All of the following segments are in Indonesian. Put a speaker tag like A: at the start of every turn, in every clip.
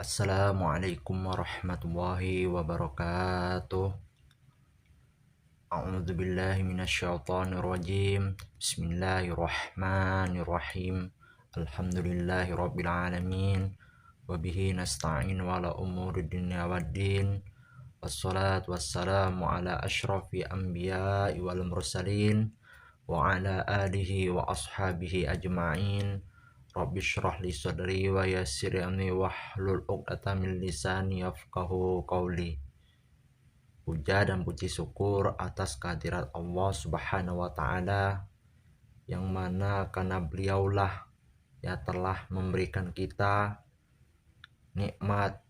A: Assalamualaikum warahmatullahi wabarakatuh. A'udzu billahi minasyaitonir rajim. Bismillahirrahmanirrahim. Alhamdulillahirabbil alamin. Wa bihi nasta'in wa ala umuri dunya waddin. Wassalatu wassalamu ala asyrafil anbiya'i wal mursalin wa ala alihi wa ashabihi ajma'in. Rabbi shrah li sadri wa yassir amri wahlul 'uqdatam min lisani yafqahu qawli. Puja dan puji syukur atas kehadirat Allah Subhanahu wa taala, yang mana karena beliaulah yang telah memberikan kita nikmat,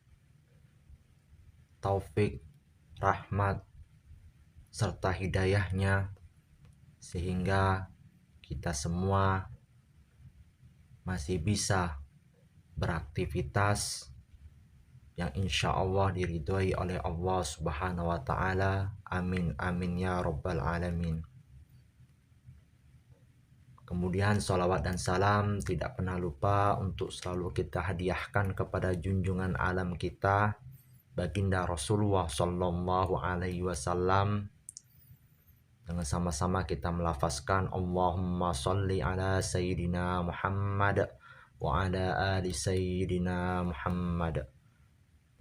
A: taufik, rahmat serta hidayahnya, sehingga kita semua masih bisa beraktivitas yang insya Allah diridhoi oleh Allah Subhanahu wa taala. Amin amin ya rabbal alamin. Kemudian sholawat dan salam tidak pernah lupa untuk selalu kita hadiahkan kepada junjungan alam kita, baginda Rasulullah Sallallahu Alaihi Wasallam, dengan sama-sama kita melafazkan Allahumma sholli ala Sayyidina Muhammad wa ala ali Sayyidina Muhammad.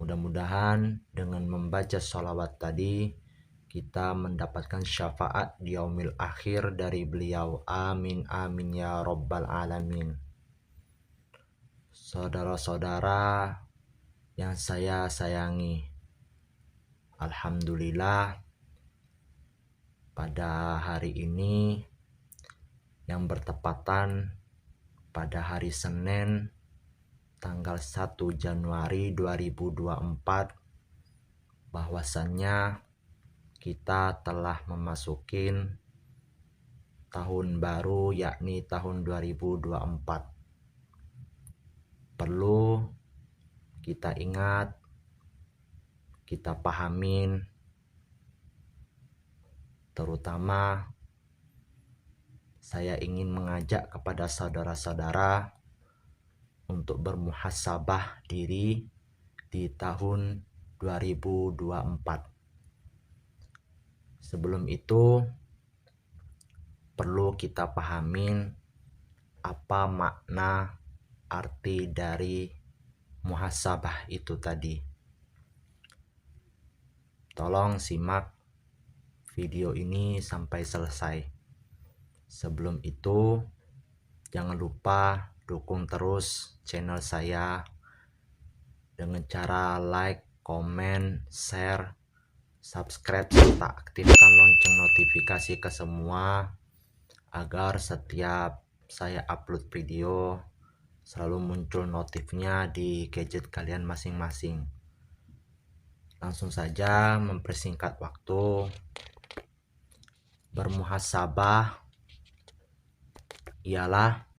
A: Mudah-mudahan dengan membaca sholawat tadi kita mendapatkan syafaat di yaumil akhir dari beliau. Amin amin ya rabbal alamin. Saudara-saudara yang saya sayangi, alhamdulillah pada hari ini yang bertepatan pada hari Senin tanggal 1 Januari 2024, bahwasannya kita telah memasukin tahun baru, yakni tahun 2024. Perlu kita ingat, kita pahamin, terutama saya ingin mengajak kepada saudara-saudara untuk bermuhasabah diri di tahun 2024. Sebelum itu perlu kita pahamin apa makna arti dari muhasabah itu tadi. Tolong simak video ini sampai selesai. Sebelum itu jangan lupa dukung terus channel saya dengan cara like, komen, share, subscribe, serta aktifkan lonceng notifikasi ke semua, agar setiap saya upload video selalu muncul notifnya di gadget kalian masing-masing. Langsung saja mempersingkat waktu, bermuhasabah ialah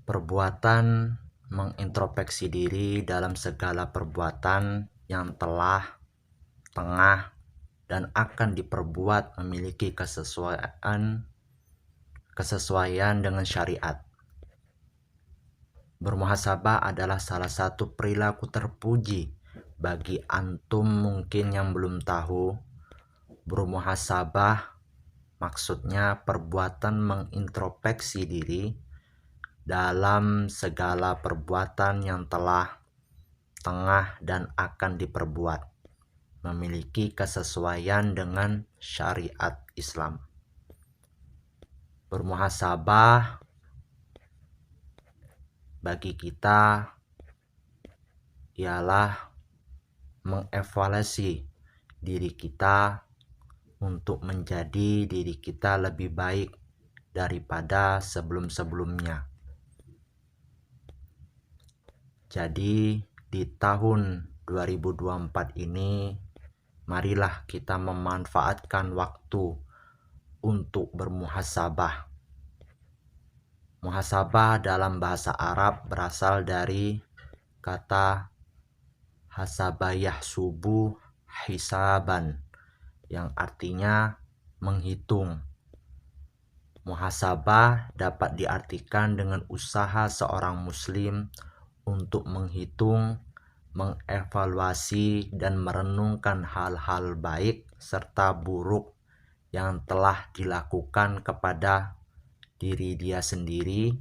A: perbuatan mengintrospeksi diri dalam segala perbuatan yang telah, tengah, dan akan diperbuat memiliki kesesuaian dengan syariat. Bermuhasabah adalah salah satu perilaku terpuji. Bagi antum mungkin yang belum tahu, bermuhasabah maksudnya perbuatan mengintrospeksi diri dalam segala perbuatan yang telah, tengah, dan akan diperbuat memiliki kesesuaian dengan syariat Islam. Bermuhasabah bagi kita ialah mengevaluasi diri kita untuk menjadi diri kita lebih baik daripada sebelum-sebelumnya. Jadi di tahun 2024 ini, marilah kita memanfaatkan waktu untuk bermuhasabah. Muhasabah dalam bahasa Arab berasal dari kata hasabayah subuh hisaban, yang artinya menghitung. Muhasabah dapat diartikan dengan usaha seorang muslim untuk menghitung, mengevaluasi, dan merenungkan hal-hal baik serta buruk yang telah dilakukan kepada diri dia sendiri.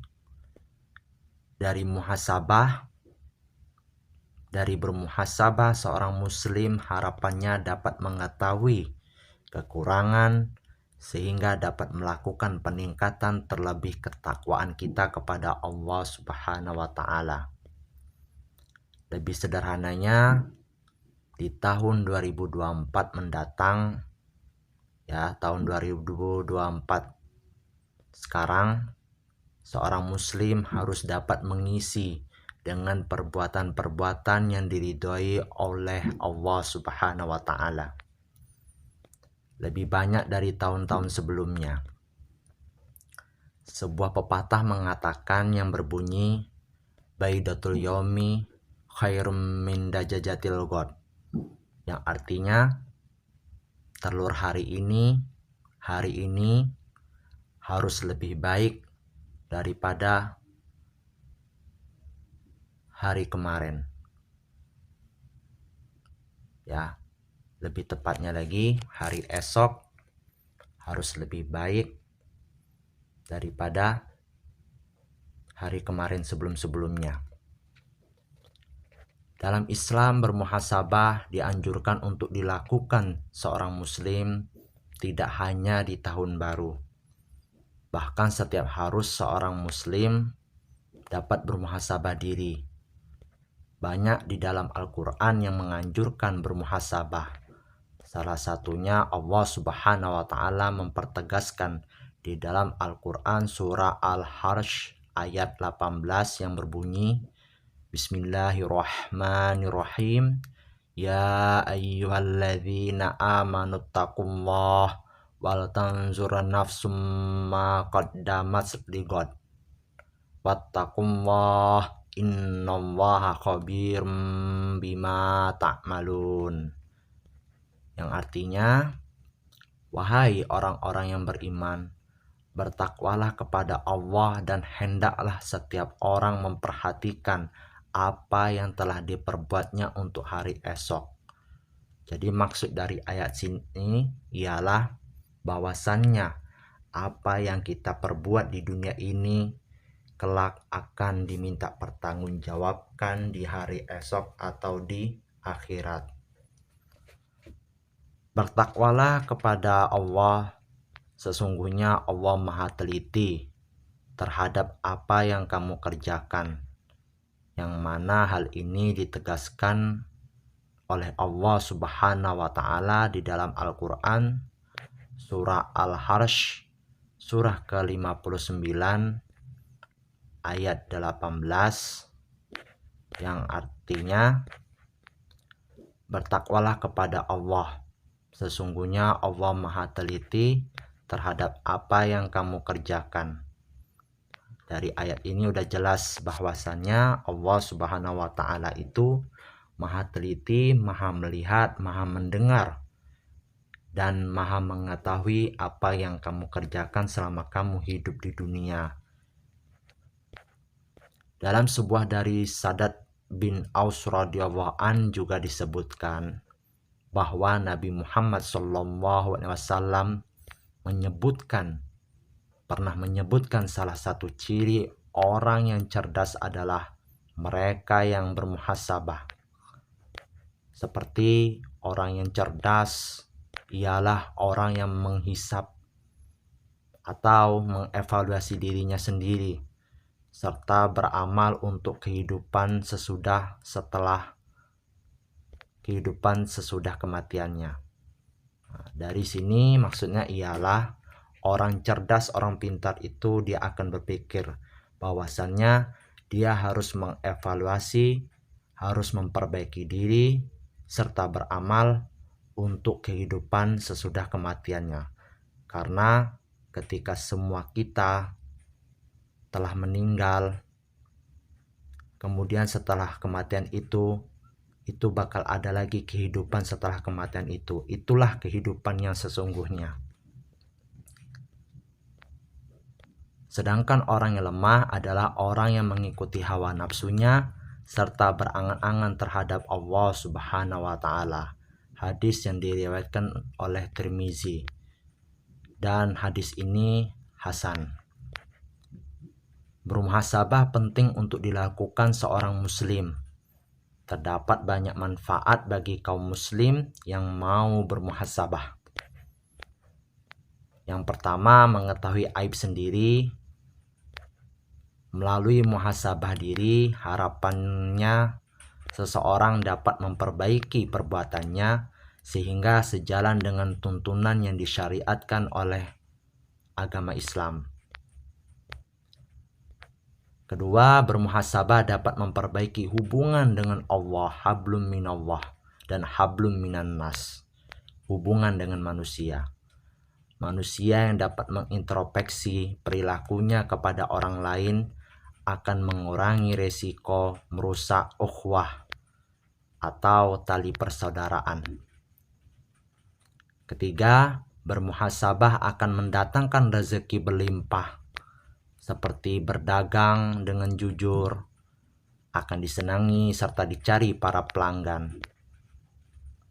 A: Dari bermuhasabah seorang muslim harapannya dapat mengetahui kekurangan sehingga dapat melakukan peningkatan terlebih ketakwaan kita kepada Allah Subhanahu wa taala. Lebih sederhananya, di tahun 2024 mendatang, ya tahun 2024 sekarang, seorang muslim harus dapat mengisi dengan perbuatan-perbuatan yang diridhoi oleh Allah Subhanahu wa taala. Lebih banyak dari tahun-tahun sebelumnya. Sebuah pepatah mengatakan yang berbunyi, Baidatul yomi khairum min dajajatil ghad, yang artinya telur hari ini harus lebih baik daripada hari kemarin. Ya, lebih tepatnya lagi, hari esok harus lebih baik daripada hari kemarin sebelum-sebelumnya. Dalam Islam, bermuhasabah dianjurkan untuk dilakukan seorang muslim tidak hanya di tahun baru. Bahkan setiap harus seorang muslim dapat bermuhasabah diri. Banyak di dalam Al-Quran yang menganjurkan bermuhasabah. Salah satunya Allah Subhanahu wa taala mempertegaskan di dalam Al-Quran surah Al-Harsh ayat 18 yang berbunyi, Bismillahirrahmanirrahim. Ya ayyuhalladzina amanu taqullah wal tanzur nafsum ma qaddamat lighad wattaqullah innallaha khabirum bima ta'malun. Yang artinya, wahai orang-orang yang beriman, bertakwalah kepada Allah dan hendaklah setiap orang memperhatikan apa yang telah diperbuatnya untuk hari esok. Jadi maksud dari ayat sini ialah bahwasannya apa yang kita perbuat di dunia ini kelak akan diminta pertanggungjawabkan di hari esok atau di akhirat. Bertakwalah kepada Allah, sesungguhnya Allah Maha Teliti terhadap apa yang kamu kerjakan, yang mana hal ini ditegaskan oleh Allah Subhanahu wa taala di dalam Al-Qur'an surah Al-Harsh surah ke-59 ayat 18, yang artinya, bertakwalah kepada Allah, sesungguhnya Allah Maha Teliti terhadap apa yang kamu kerjakan. Dari ayat ini udah jelas bahwasannya Allah Subhanahu wa taala itu Maha Teliti, Maha melihat, Maha mendengar, dan Maha mengetahui apa yang kamu kerjakan selama kamu hidup di dunia. Dalam sebuah dari Sadat bin Aus radhiyallahu an juga disebutkan bahwa Nabi Muhammad SAW pernah menyebutkan salah satu ciri orang yang cerdas adalah mereka yang bermuhasabah. Seperti orang yang cerdas ialah orang yang menghisap atau mengevaluasi dirinya sendiri serta beramal untuk kehidupan sesudah kematiannya. Nah, dari sini maksudnya ialah orang cerdas, orang pintar itu dia akan berpikir bahwasannya dia harus mengevaluasi, harus memperbaiki diri, serta beramal untuk kehidupan sesudah kematiannya. Karena ketika semua kita telah meninggal, kemudian setelah kematian itu bakal ada lagi kehidupan setelah kematian itu. Itulah kehidupan yang sesungguhnya. Sedangkan orang yang lemah adalah orang yang mengikuti hawa nafsunya serta berangan-angan terhadap Allah Subhanahu wa taala. Hadis yang diriwayatkan oleh Tirmizi, dan hadis ini hasan. Bermuhasabah penting untuk dilakukan seorang muslim. Terdapat banyak manfaat bagi kaum muslim yang mau bermuhasabah. Yang pertama, mengetahui aib sendiri. Melalui muhasabah diri, harapannya seseorang dapat memperbaiki perbuatannya sehingga sejalan dengan tuntunan yang disyariatkan oleh agama Islam. Kedua, bermuhasabah dapat memperbaiki hubungan dengan Allah, hablum minallah dan hablum minan nas, hubungan dengan manusia. Manusia yang dapat mengintrospeksi perilakunya kepada orang lain akan mengurangi resiko merusak ukhuwah atau tali persaudaraan. Ketiga, bermuhasabah akan mendatangkan rezeki berlimpah, seperti berdagang dengan jujur, akan disenangi serta dicari para pelanggan.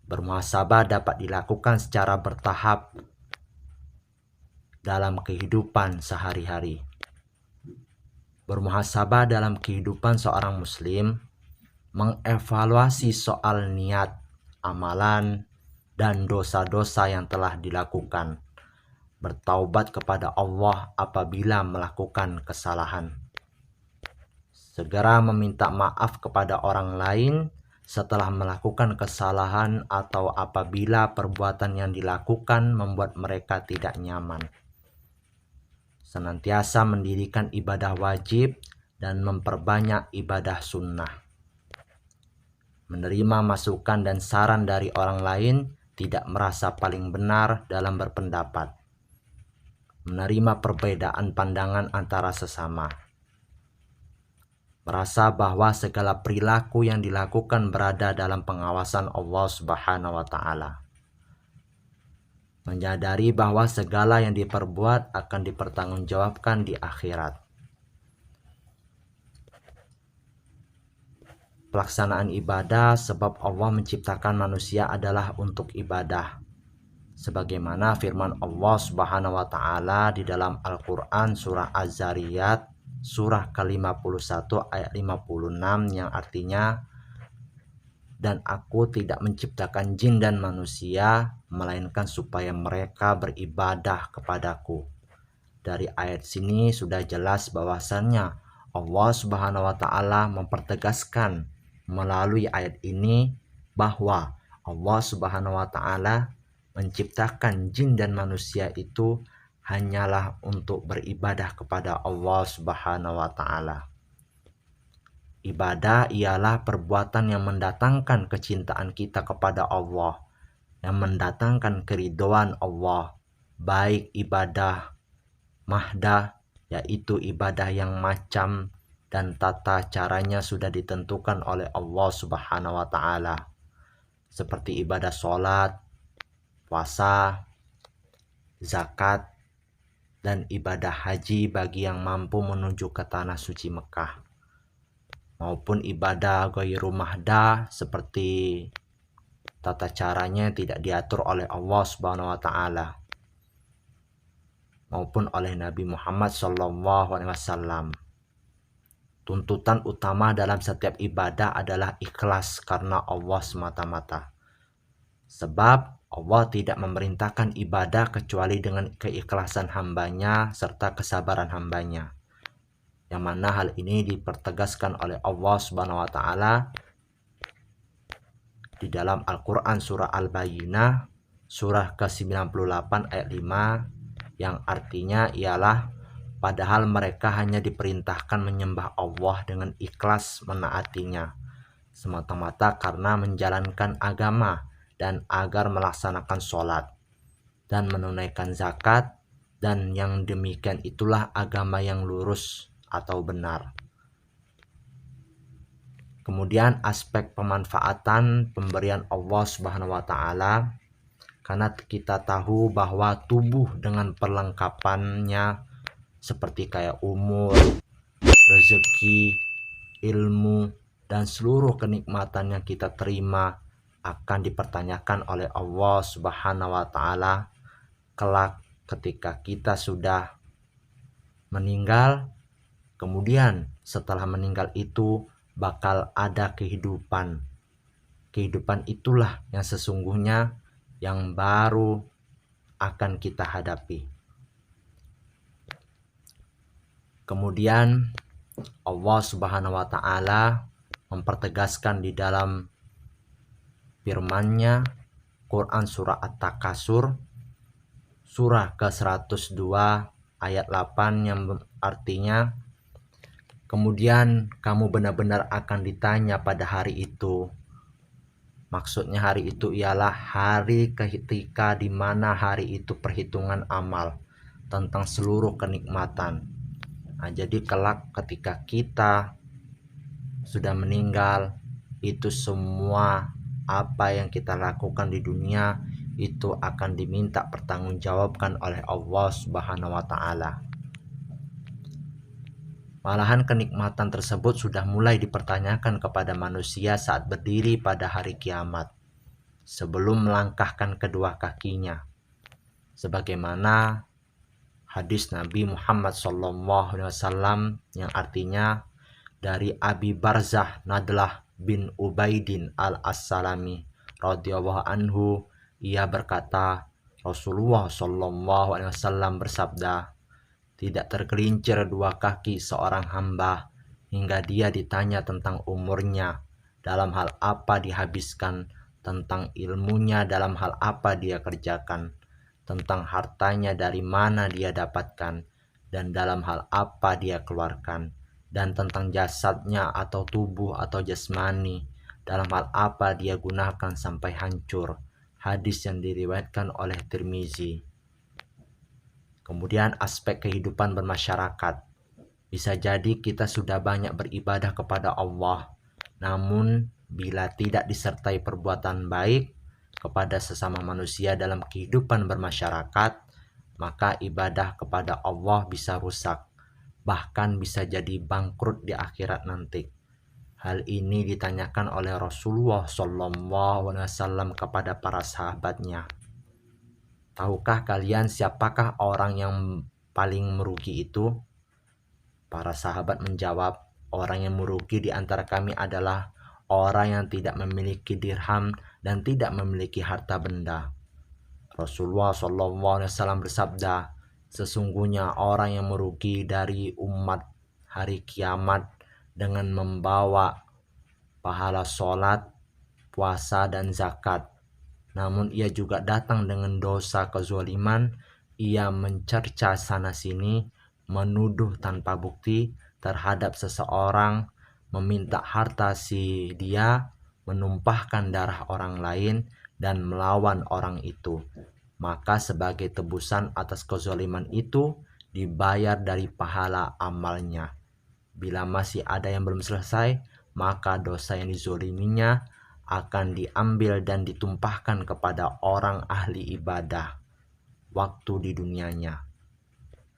A: Bermuhasabah dapat dilakukan secara bertahap dalam kehidupan sehari-hari. Bermuhasabah dalam kehidupan seorang muslim mengevaluasi soal niat, amalan, dan dosa-dosa yang telah dilakukan. Bertaubat kepada Allah apabila melakukan kesalahan. Segera meminta maaf kepada orang lain setelah melakukan kesalahan atau apabila perbuatan yang dilakukan membuat mereka tidak nyaman. Senantiasa mendirikan ibadah wajib dan memperbanyak ibadah sunnah. Menerima masukan dan saran dari orang lain, tidak merasa paling benar dalam berpendapat. Menerima perbedaan pandangan antara sesama. Merasa bahwa segala perilaku yang dilakukan berada dalam pengawasan Allah Subhanahu wa taala. Menyadari bahwa segala yang diperbuat akan dipertanggungjawabkan di akhirat. Pelaksanaan ibadah, sebab Allah menciptakan manusia adalah untuk ibadah. Sebagaimana firman Allah Subhanahu wa taala di dalam Al-Qur'an surah Az-Zariyat surah ke-51 ayat 56 yang artinya, dan aku tidak menciptakan jin dan manusia melainkan supaya mereka beribadah kepadaku. Dari ayat sini sudah jelas bahwasannya Allah Subhanahu wa taala mempertegaskan melalui ayat ini bahwa Allah Subhanahu wa taala menciptakan jin dan manusia itu hanyalah untuk beribadah kepada Allah Subhanahu wa taala. Ibadah ialah perbuatan yang mendatangkan kecintaan kita kepada Allah, yang mendatangkan keridhaan Allah, baik ibadah mahdah, yaitu ibadah yang macam dan tata caranya sudah ditentukan oleh Allah Subhanahu wa taala, seperti ibadah sholat, puasa, zakat, dan ibadah haji bagi yang mampu menuju ke tanah suci Mekah, maupun ibadah ghairu mahdah seperti tata caranya tidak diatur oleh Allah Subhanahu wa taala maupun oleh Nabi Muhammad SAW. Tuntutan utama dalam setiap ibadah adalah ikhlas karena Allah semata-mata. Sebab Allah tidak memerintahkan ibadah kecuali dengan keikhlasan hambanya serta kesabaran hambanya. Yang mana hal ini dipertegaskan oleh Allah Subhanahu wa taala di dalam Al-Qur'an surah Al-Bayyinah surah ke-98 ayat 5 yang artinya ialah padahal mereka hanya diperintahkan menyembah Allah dengan ikhlas menaatinya semata-mata karena menjalankan agama dan agar melaksanakan sholat dan menunaikan zakat, dan yang demikian itulah agama yang lurus atau benar. Kemudian aspek pemanfaatan pemberian Allah Subhanahu wa taala, karena kita tahu bahwa tubuh dengan perlengkapannya seperti kayak umur, rezeki, ilmu, dan seluruh kenikmatan yang kita terima akan dipertanyakan oleh Allah Subhanahu wa taala kelak ketika kita sudah meninggal. Kemudian setelah meninggal itu bakal ada kehidupan. Kehidupan itulah yang sesungguhnya yang baru akan kita hadapi. Kemudian Allah Subhanahu wa taala mempertegaskan di dalam firman-Nya Quran surah At-Takasur surah ke-102 ayat 8 yang artinya, kemudian kamu benar-benar akan ditanya pada hari itu. Maksudnya hari itu ialah hari ketika di mana hari itu perhitungan amal tentang seluruh kenikmatan. Nah, jadi kelak ketika kita sudah meninggal, itu semua apa yang kita lakukan di dunia itu akan diminta pertanggungjawabkan oleh Allah Subhanahu wa taala. Malahan kenikmatan tersebut sudah mulai dipertanyakan kepada manusia saat berdiri pada hari kiamat, sebelum melangkahkan kedua kakinya. Sebagaimana hadis Nabi Muhammad SAW yang artinya dari Abi Barzah Nadlah bin Ubaidin al-As-Salami radhiyallahu anhu, ia berkata, Rasulullah SAW bersabda, tidak tergelincir dua kaki seorang hamba hingga dia ditanya tentang umurnya, dalam hal apa dihabiskan, tentang ilmunya, dalam hal apa dia kerjakan, tentang hartanya dari mana dia dapatkan, dan dalam hal apa dia keluarkan, dan tentang jasadnya atau tubuh atau jasmani, dalam hal apa dia gunakan sampai hancur. Hadis yang diriwayatkan oleh Tirmizi. Kemudian aspek kehidupan bermasyarakat. Bisa jadi kita sudah banyak beribadah kepada Allah, namun bila tidak disertai perbuatan baik kepada sesama manusia dalam kehidupan bermasyarakat, maka ibadah kepada Allah bisa rusak, bahkan bisa jadi bangkrut di akhirat nanti. Hal ini ditanyakan oleh Rasulullah SAW kepada para sahabatnya. Tahukah kalian siapakah orang yang paling merugi itu? Para sahabat menjawab, orang yang merugi di antara kami adalah orang yang tidak memiliki dirham dan tidak memiliki harta benda. Rasulullah SAW bersabda, sesungguhnya orang yang merugi dari umat hari kiamat dengan membawa pahala sholat, puasa, dan zakat. Namun ia juga datang dengan dosa kezaliman, ia mencerca sana-sini, menuduh tanpa bukti terhadap seseorang, meminta harta si dia, menumpahkan darah orang lain, dan melawan orang itu. Maka sebagai tebusan atas kezaliman itu, dibayar dari pahala amalnya. Bila masih ada yang belum selesai, maka dosa yang dizoliminya akan diambil dan ditumpahkan kepada orang ahli ibadah waktu di dunianya.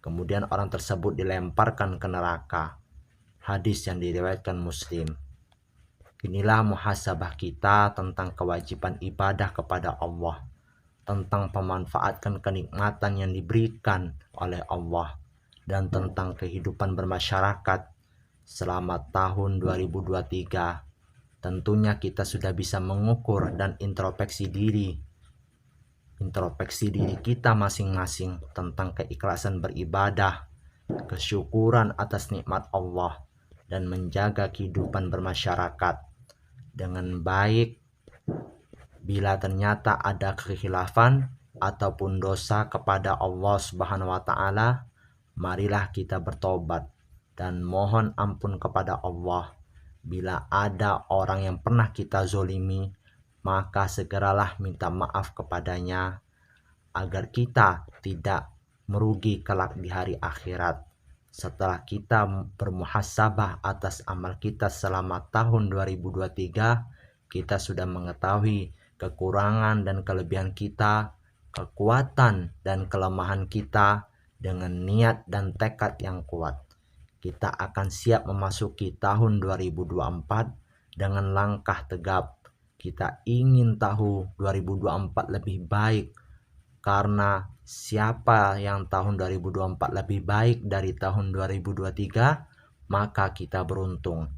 A: Kemudian orang tersebut dilemparkan ke neraka. Hadis yang diriwayatkan Muslim. Inilah muhasabah kita tentang kewajiban ibadah kepada Allah, tentang pemanfaatkan kenikmatan yang diberikan oleh Allah, dan tentang kehidupan bermasyarakat selama tahun 2023. Tentunya kita sudah bisa mengukur dan introspeksi diri kita masing-masing tentang keikhlasan beribadah, kesyukuran atas nikmat Allah, dan menjaga kehidupan bermasyarakat dengan baik. Bila ternyata ada kekhilafan ataupun dosa kepada Allah Subhanahu wa taala, marilah kita bertobat dan mohon ampun kepada Allah. Bila ada orang yang pernah kita zolimi, maka segeralah minta maaf kepadanya agar kita tidak merugi kelak di hari akhirat. Setelah kita bermuhasabah atas amal kita selama tahun 2023, kita sudah mengetahui kekurangan dan kelebihan kita, kekuatan dan kelemahan kita. Dengan niat dan tekad yang kuat, kita akan siap memasuki tahun 2024 dengan langkah tegap. Kita ingin tahu 2024 lebih baik, karena siapa yang tahun 2024 lebih baik dari tahun 2023, maka kita beruntung.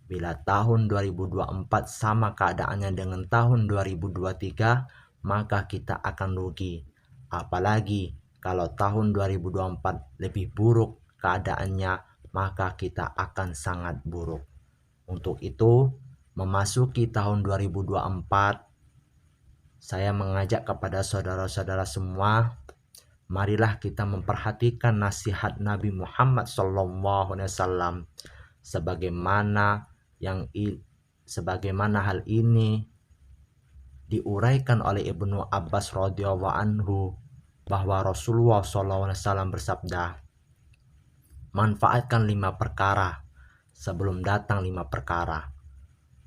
A: Bila tahun 2024 sama keadaannya dengan tahun 2023, maka kita akan rugi. Apalagi kalau tahun 2024 lebih buruk keadaannya, maka kita akan sangat buruk. Untuk itu, memasuki tahun 2024, saya mengajak kepada saudara-saudara semua, marilah kita memperhatikan nasihat Nabi Muhammad SAW sebagaimana sebagaimana hal ini diuraikan oleh Ibnu Abbas radhiyallahu anhu, bahwa Rasulullah SAW bersabda, manfaatkan 5 perkara sebelum datang 5 perkara.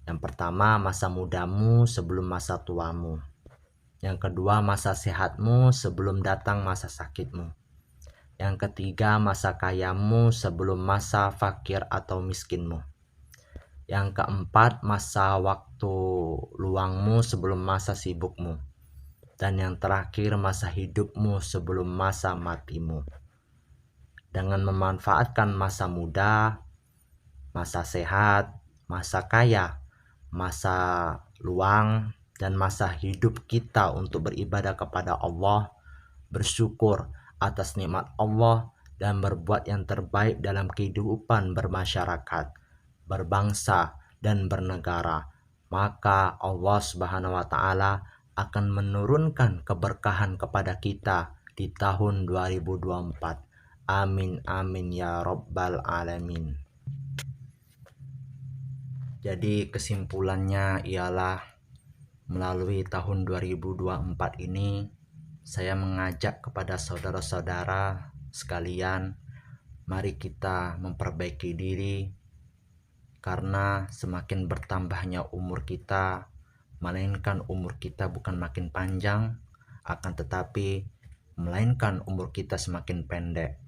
A: Yang pertama, masa mudamu sebelum masa tuamu. Yang kedua, masa sehatmu sebelum datang masa sakitmu. Yang ketiga, masa kayamu sebelum masa fakir atau miskinmu. Yang keempat, masa waktu luangmu sebelum masa sibukmu. Dan yang terakhir, masa hidupmu sebelum masa matimu. Dengan memanfaatkan masa muda, masa sehat, masa kaya, masa luang, dan masa hidup kita untuk beribadah kepada Allah, bersyukur atas nikmat Allah, dan berbuat yang terbaik dalam kehidupan bermasyarakat, berbangsa, dan bernegara, maka Allah Subhanahu wa Ta'ala akan menurunkan keberkahan kepada kita di tahun 2024. Amin amin ya rabbal alamin. Jadi kesimpulannya ialah, melalui tahun 2024 ini saya mengajak kepada saudara-saudara sekalian, mari kita memperbaiki diri, karena semakin bertambahnya umur kita, melainkan umur kita bukan makin panjang, akan tetapi melainkan umur kita semakin pendek.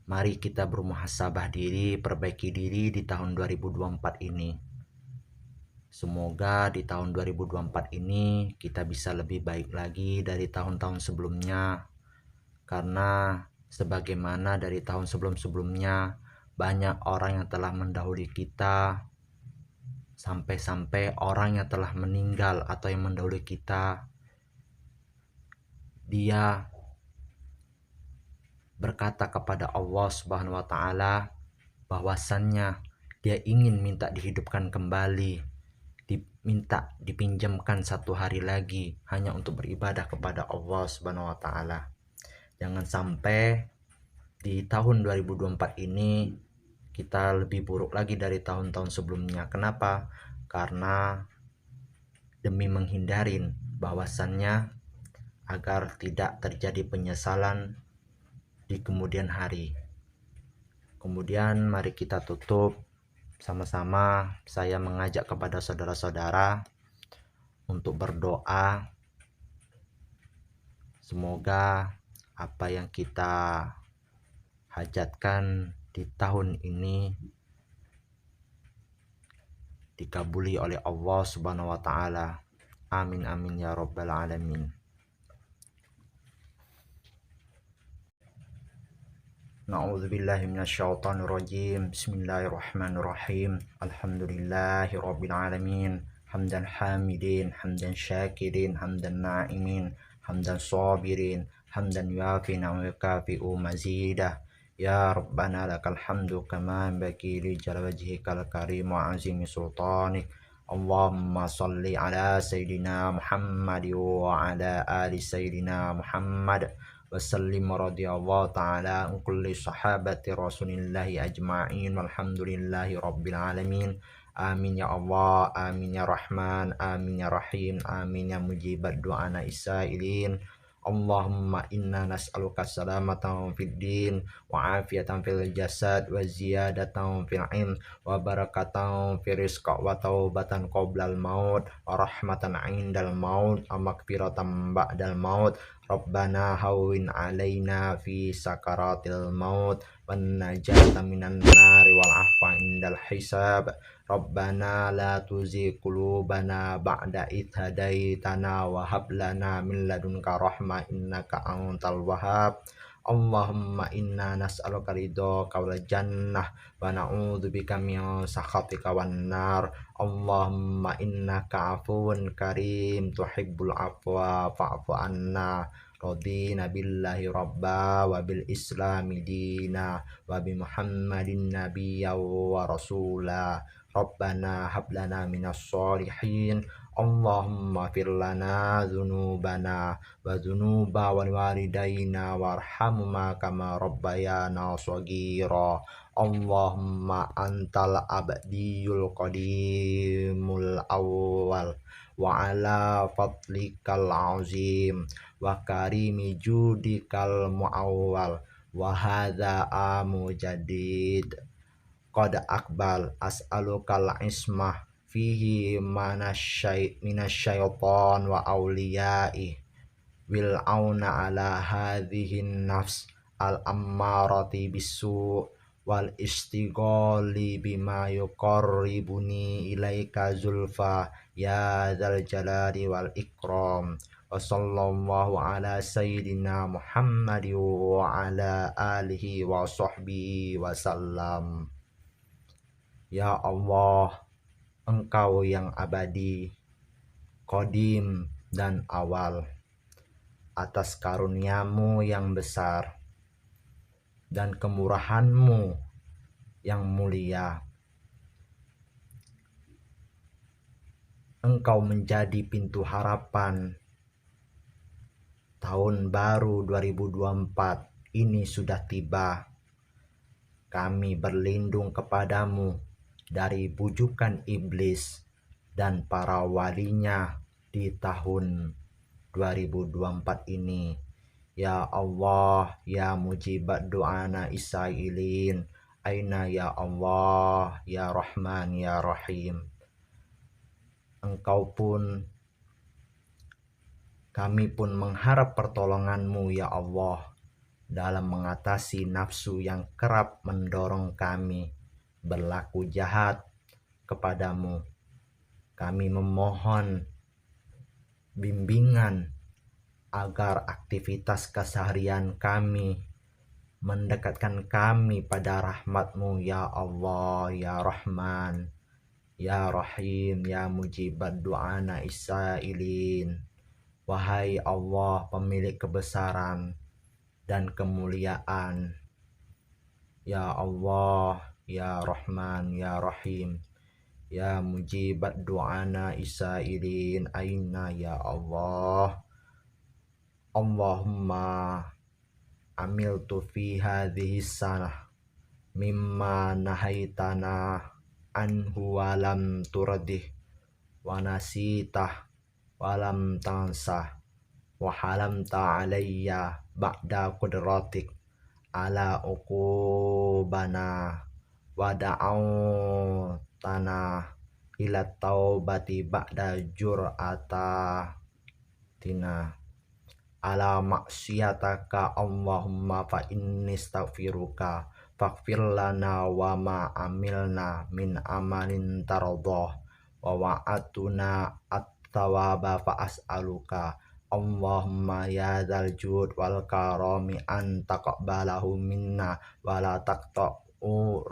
A: Mari kita bermuhasabah diri, perbaiki diri di tahun 2024 ini. Semoga di tahun 2024 ini kita bisa lebih baik lagi dari tahun-tahun sebelumnya. Karena sebagaimana dari tahun sebelum-sebelumnya, banyak orang yang telah mendahului kita, sampai-sampai orang yang telah meninggal atau yang mendahului kita, dia berkata kepada Allah Subhanahu wa Ta'ala bahwasannya dia ingin minta dihidupkan kembali, diminta dipinjamkan 1 hari lagi hanya untuk beribadah kepada Allah Subhanahu wa Ta'ala. Jangan sampai di tahun 2024 ini kita lebih buruk lagi dari tahun-tahun sebelumnya. Kenapa? Karena demi menghindarin bahwasannya agar tidak terjadi penyesalan di kemudian hari. Kemudian mari kita tutup sama-sama. Saya mengajak kepada saudara-saudara untuk berdoa. Semoga apa yang kita hajatkan di tahun ini dikabuli oleh Allah Subhanahu wa Ta'ala. Amin amin ya rabbal alamin. Na'udzubillahi minasyaitonir rajim. Bismillahirrahmanirrahim. Alhamdulillahi rabbil alamin. Hamdan hamidin, hamdan syakirin, hamdan na'imin, hamdan sabirin, hamdan yuafi wa yukafi'u mazidah. Ya Rabbana lakal hamdu kama yanbaghi li jalali wajhikal karim wa azimi sultanik. Allahumma salli ala Sayyidina Muhammad wa ala ali Sayyidina Muhammad wasallim radhiyallahu ta'ala an kulli sahabati rasulillahi ajma'in walhamdulillahi rabbil alamin. Amin ya Allah, amin ya Rahman, amin ya Rahim, amin ya mujibat du'ana isailin. Allahumma inna nas'aluka salamatan fid din wa afiatan fil jasad wa ziyadatan fil ilm wa barakatan fil rizq wa taubatan qoblal maut wa rahmatan indal maut wa maghfiratan ba'dal maut. Rabbana hawwin alaina fi sakaratil maut wan najata minan nari wal afwa indal hisab. Rabbana la tuzigh qulubana ba'da idh hadaitana wa hab lana min ladunka rahmah innaka antal wahhab. Allahumma inna nas'aluka ridhaka wal jannah wa na'udzubika min sakhatika wan nar. Allahumma innaka afuwun karim tuhibbul afwa fa'fu anna. Radina billahi rabba wa bil islami dina wa bi muhammadin nabiyya wa rasula. Rabbana hab lana minas sholihin. Allahumma fir lana dzunubana wa dzunuba wal walidaina warhamhuma kama rabbayana shaghira. Allahumma antal abdiyul qadimul awwal wa ala fadlikal azim wa karimi judikal muawwal wa hadza amu jadid qad akbal as'alukal ismah fihi minasyaiton wa awliyai wil auna ala hadhihin nafs al ammarati bisu wal istighali bima yuqarribuni ilaika zulfa ya dzal jalali wal ikram. Wa sallallahu ala sayyidina Muhammad wa ala alihi wa sahbihi wa sallam. Ya Allah, Engkau yang abadi, qadim dan awal, atas karuniamu yang besar dan kemurahanmu yang mulia, Engkau menjadi pintu harapan. Tahun baru 2024 ini sudah tiba. Kami berlindung kepadamu dari bujukan iblis dan para walinya di tahun 2024 ini. Ya Allah, ya mujibat doana isailin, aina ya Allah, ya Rahman, ya Rahim. Kami pun mengharap pertolonganmu ya Allah dalam mengatasi nafsu yang kerap mendorong kami berlaku jahat kepadamu. Kami memohon bimbingan agar aktivitas keseharian kami mendekatkan kami pada rahmat-Mu ya Allah, ya Rahman, ya Rahim, ya mujibat doana isailin. Wahai Allah, pemilik kebesaran dan kemuliaan, ya Allah, ya Rahman, ya Rahim, ya mujibat doana isailin, aina ya Allah. Allahumma amiltu fi hadhihi sanah mimma nahaitana anhu walam turadih wa nasitah walam tansa wa halamta alayya ba'da qudratik ala uqubana wa da'autana ila taubati ba'da jur'atatina ala maksiyataka. Allahumma fa inni astaghfiruka faghfir lana wa ma amilna min amalin taradhah wa wa'atuna at-thawaba fa as'aluka Allahumma ya dzal jud wal karami an taqabbalahu minna wa la taqta'u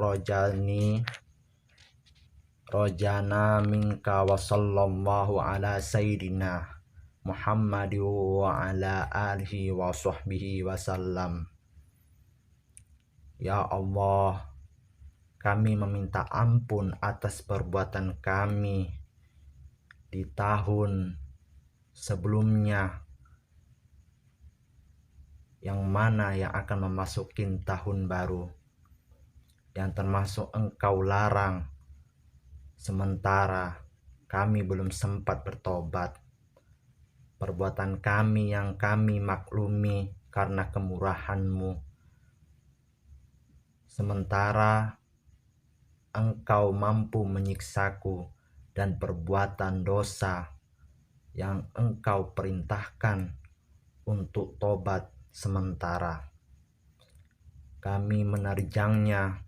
A: rojana minka. Wa sallallahu ala sayyidina Muhammad wa ala alihi wa sahbihi wa sallam. Ya Allah, kami meminta ampun atas perbuatan kami di tahun sebelumnya, yang mana yang akan memasuki tahun baru, yang termasuk Engkau larang, sementara kami belum sempat bertobat. Perbuatan kami yang kami maklumi karena kemurahan-Mu, sementara Engkau mampu menyiksaku, dan perbuatan dosa yang Engkau perintahkan untuk tobat sementara. Kami menerjangnya,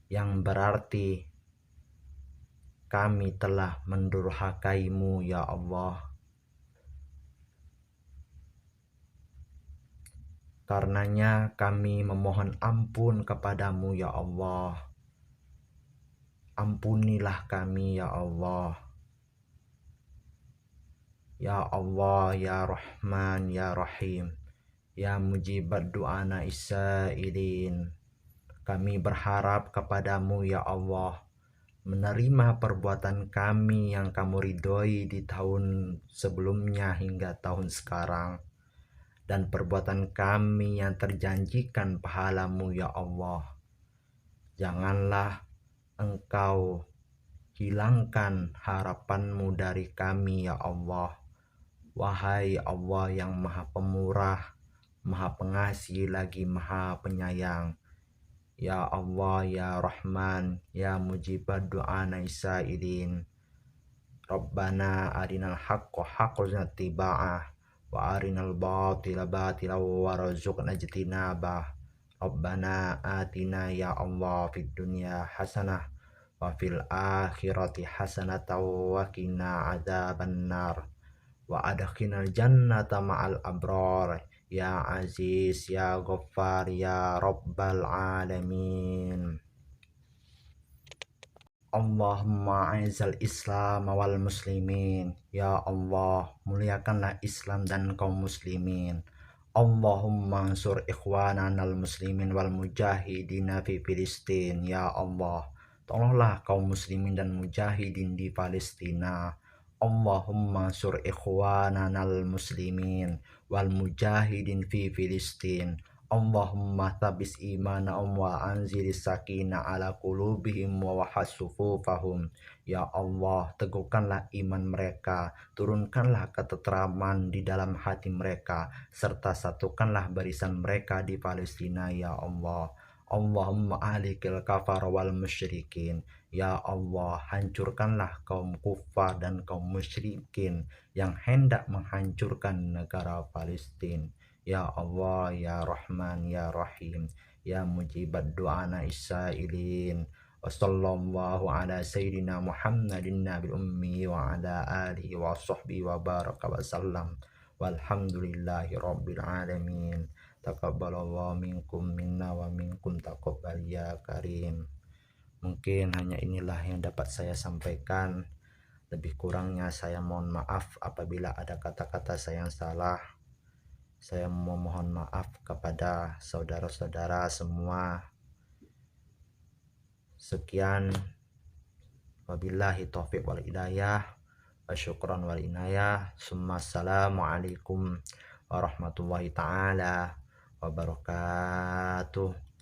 A: yang berarti kami telah mendurhakai-Mu ya Allah. Karenanya kami memohon ampun kepadamu ya Allah. Ampunilah kami ya Allah. Ya Allah, ya Rahman, ya Rahim, ya mujibad du'ana isailin. Kami berharap kepadamu ya Allah, menerima perbuatan kami yang kamu ridhoi di tahun sebelumnya hingga tahun sekarang, dan perbuatan kami yang terjanjikan pahalamu ya Allah. Janganlah Engkau hilangkan harapanmu dari kami ya Allah. Wahai Allah yang maha pemurah, maha pengasih lagi maha penyayang. Ya Allah, ya Rahman, ya mujibad du'ana isailin. Rabbana arinal haqqa haqqan tiba'ah, wa arinal batila batila warzuqna ijtinabah. Rabbana atina ya Allah fid dunya hasanah wa fil akhirati hasanatan wa qina adzabannar. Wa adkhilnal jannata ma'al abrar ya aziz ya ghaffar ya rabbal alamin. Allahumma aizal islam wal muslimin. Ya Allah, muliakanlah Islam dan kaum muslimin. Allahumma ansur ikhwananal muslimin wal mujahidina fi Filistin. Ya Allah, tolonglah kaum muslimin dan mujahidin di Palestina. Allahumma ansur ikhwananal muslimin wal mujahidin fi Filistin. Allahumma tabis imanahum wa anzilis sakina ala qulubihim wa wahas sufufahum. Ya Allah, teguhkanlah iman mereka, turunkanlah ketentraman di dalam hati mereka, serta satukanlah barisan mereka di Palestina ya Allah. Allahumma ahlikil kafar wal musyrikin. Ya Allah, hancurkanlah kaum kufar dan kaum musyrikin yang hendak menghancurkan negara Palestina. Ya Allah, ya Rahman, ya Rahim, ya mujibad du'ana isailin. Wa sallallahu ala sayyidina Muhammadin nabil ummi wa ala alihi wa sahbihi wa baraka wa sallam. Walhamdulillahi rabbil alamin. Taqabbalallahu minkum minna wa minkum taqabbal ya karim. Mungkin hanya inilah yang dapat saya sampaikan. Lebih kurangnya saya mohon maaf apabila ada kata-kata saya yang salah. Saya memohon maaf kepada saudara-saudara semua. Sekian, wabillahi taufiq wal hidayah, wa syukran wal inayah. Assalamualaikum warahmatullahi taala wabarakatuh.